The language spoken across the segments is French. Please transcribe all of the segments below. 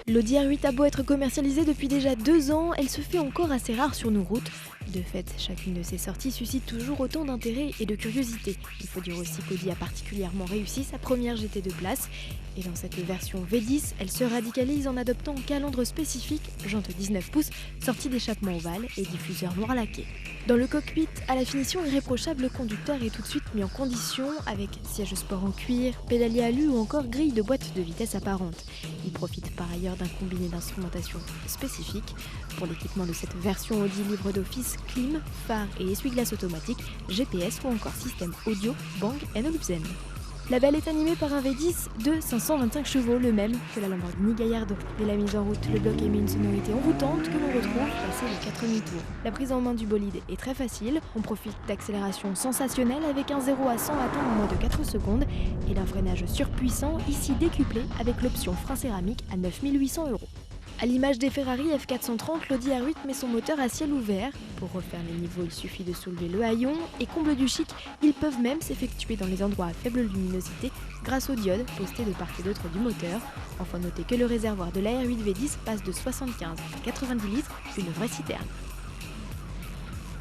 L'Audi R8 a beau être commercialisée depuis déjà 2 ans, elle se fait encore assez rare sur nos routes. De fait, chacune de ses sorties suscite toujours autant d'intérêt et de curiosité. Il faut dire aussi qu'Audi a particulièrement réussi sa première GT de place. Et dans cette version V10, elle se radicalise en adoptant un calandre spécifique, jante 19 pouces, sortie d'échappement ovale et diffuseur noir laqué. Dans le cockpit, à la finition irréprochable, le conducteur est tout de suite mis en condition avec siège sport en cuir, pédalier alu ou encore grille de boîte de vitesse apparente. Il profite par ailleurs d'un combiné d'instrumentation spécifique. Pour l'équipement de cette version Audi libre d'office, clim, phare et essuie-glace automatique, GPS ou encore système audio Bang & Olufsen. La belle est animée par un V10 de 525 chevaux, le même que la Lamborghini Gallardo. Dès la mise en route, le bloc émet une sonorité envoûtante que l'on retrouve passé les 4000 tours. La prise en main du bolide est très facile, on profite d'accélérations sensationnelles avec un 0 à 100 atteint en moins de 4 secondes et d'un freinage surpuissant, ici décuplé avec l'option frein céramique à 9800 €. À l'image des Ferrari F430, l'Audi R8 met son moteur à ciel ouvert. Pour refaire les niveaux, il suffit de soulever le haillon et comble du chic, ils peuvent même s'effectuer dans les endroits à faible luminosité grâce aux diodes postées de part et d'autre du moteur. Enfin, notez que le réservoir de la R8 V10 passe de 75 à 90 litres, une vraie citerne.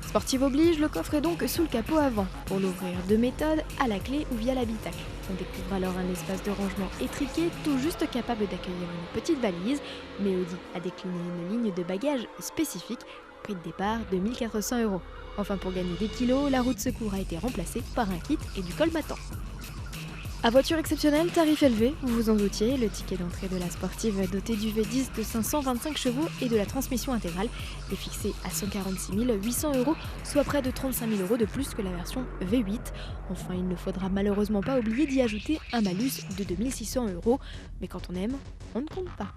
Sportive oblige, le coffre est donc sous le capot avant. Pour l'ouvrir, 2 méthodes, à la clé ou via l'habitacle. On découvre alors un espace de rangement étriqué, tout juste capable d'accueillir une petite valise, mais Audi a décliné une ligne de bagages spécifique, prix de départ de 1400 €. Enfin, pour gagner des kilos, la roue de secours a été remplacée par un kit et du colmatant. À voiture exceptionnelle, tarif élevé, vous vous en doutiez, le ticket d'entrée de la sportive dotée du V10 de 525 chevaux et de la transmission intégrale est fixé à 146 800 €, soit près de 35 000 € de plus que la version V8. Enfin, il ne faudra malheureusement pas oublier d'y ajouter un malus de 2600 €, mais quand on aime, on ne compte pas.